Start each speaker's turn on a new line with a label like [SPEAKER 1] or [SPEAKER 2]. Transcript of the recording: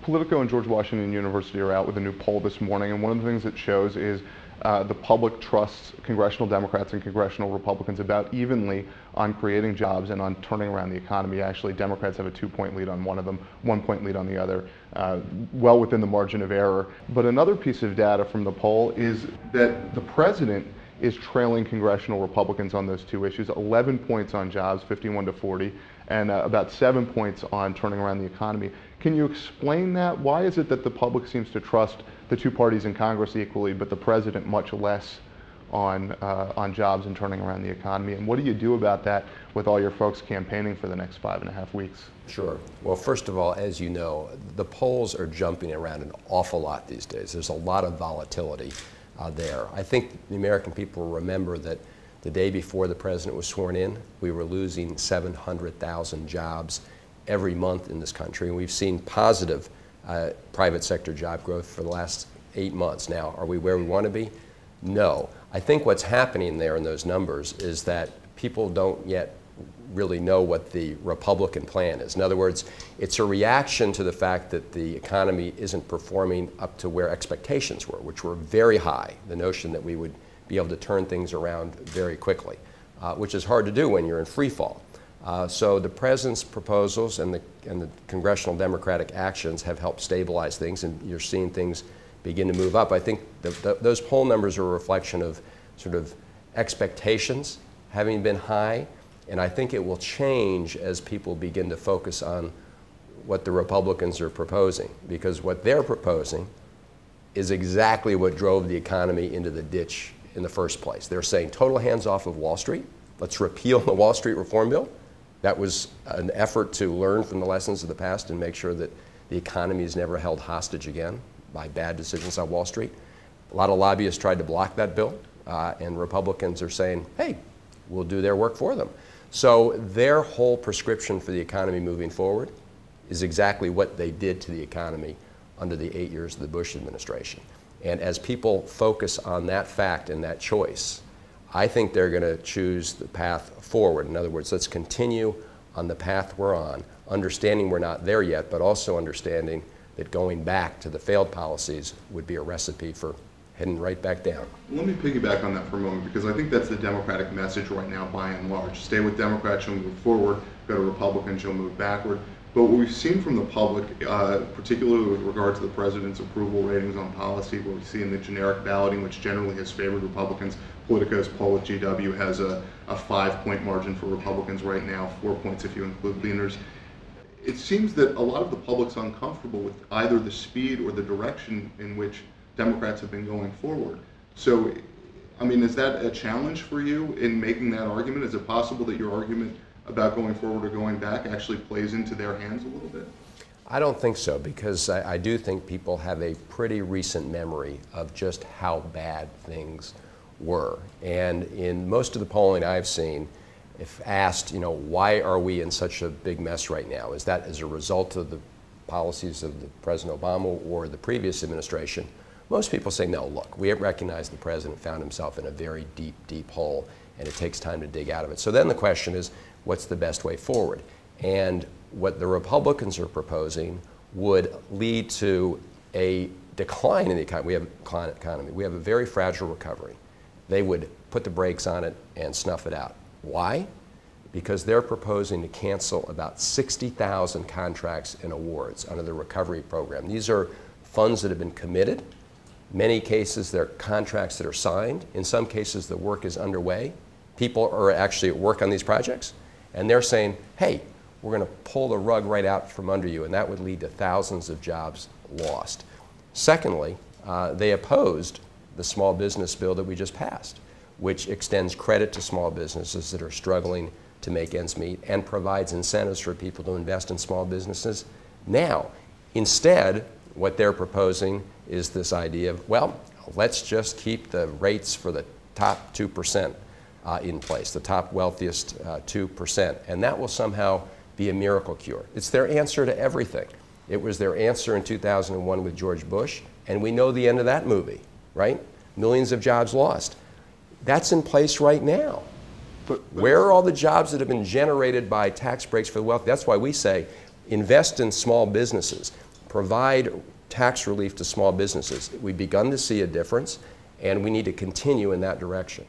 [SPEAKER 1] Politico and George Washington University are out with a new poll this morning, and one of the things it shows is the public trusts congressional Democrats and congressional Republicans about evenly on creating jobs and on turning around the economy. Actually, Democrats have a 2-point lead on one of them, 1-point lead on the other, well within the margin of error. But another piece of data from the poll is that the president is trailing congressional Republicans on those two issues, 11 points on jobs, 51 to 40, and about 7 points on turning around the economy. Can you explain that? Why is it that the public seems to trust the two parties in Congress equally, but the president much less on jobs and turning around the economy? And what do you do about that with all your folks campaigning for the next 5.5 weeks?
[SPEAKER 2] Sure. Well, first of all, as you know, the polls are jumping around an awful lot these days. There's a lot of volatility there. I think the American people remember that the day before the president was sworn in, we were losing 700,000 jobs every month in this country, and we've seen positive private sector job growth for the last 8 months. Now, are we where we want to be? No. I think what's happening there in those numbers is that people don't yet really know what the Republican plan is. In other words, it's a reaction to the fact that the economy isn't performing up to where expectations were, which were very high. The notion that we would be able to turn things around very quickly, which is hard to do when you're in free fall. So the president's proposals and the congressional Democratic actions have helped stabilize things, and you're seeing things begin to move up. I think those poll numbers are a reflection of sort of expectations having been high, and I think it will change as people begin to focus on what the Republicans are proposing, because what they're proposing is exactly what drove the economy into the ditch in the first place. They're saying total hands off of Wall Street. Let's repeal the Wall Street Reform Bill. That was an effort to learn from the lessons of the past and make sure that the economy is never held hostage again by bad decisions on Wall Street. A lot of lobbyists tried to block that bill, and Republicans are saying, hey, we'll do their work for them. So their whole prescription for the economy moving forward is exactly what they did to the economy under the 8 years of the Bush administration. And as people focus on that fact and that choice, I think they're going to choose the path forward. In other words, let's continue on the path we're on, understanding we're not there yet, but also understanding that going back to the failed policies would be a recipe for heading right back down.
[SPEAKER 1] Let me piggyback on that for a moment, because I think that's the Democratic message right now by and large. Stay with Democrats, you'll move forward. Go to Republicans, you'll move backward. But what we've seen from the public, particularly with regard to the president's approval ratings on policy, what we see in the generic balloting, which generally has favored Republicans, Politico's poll at GW has a 5-point margin for Republicans right now, 4 points if you include leaners. It seems that a lot of the public's uncomfortable with either the speed or the direction in which Democrats have been going forward. So, I mean, is that a challenge for you in making that argument? Is it possible that your argument about going forward or going back actually plays into their hands a little bit?
[SPEAKER 2] I don't think so, because I do think people have a pretty recent memory of just how bad things were. And in most of the polling I've seen, if asked, why are we in such a big mess right now? Is that as a result of the policies of the President Obama or the previous administration? Most people say, no, look, we recognize the president found himself in a very deep, deep hole, and it takes time to dig out of it. So then the question is, what's the best way forward? And what the Republicans are proposing would lead to a decline in the economy. We have a declining economy. We have a very fragile recovery. They would put the brakes on it and snuff it out. Why? Because they're proposing to cancel about 60,000 contracts and awards under the recovery program. These are funds that have been committed. Many cases, they're contracts that are signed. In some cases, the work is underway. People are actually at work on these projects, and they're saying, hey, we're going to pull the rug right out from under you, and that would lead to thousands of jobs lost. Secondly, they opposed the small business bill that we just passed, which extends credit to small businesses that are struggling to make ends meet and provides incentives for people to invest in small businesses now. Instead, what they're proposing is this idea of, well, let's just keep the rates for the top 2% in place, the top wealthiest 2%, and that will somehow be a miracle cure. It's their answer to everything. It was their answer in 2001 with George Bush, and we know the end of that movie, right? Millions of jobs lost. That's in place right now. But where are all the jobs that have been generated by tax breaks for the wealthy? That's why we say invest in small businesses. provide tax relief to small businesses. We've begun to see a difference, and we need to continue in that direction.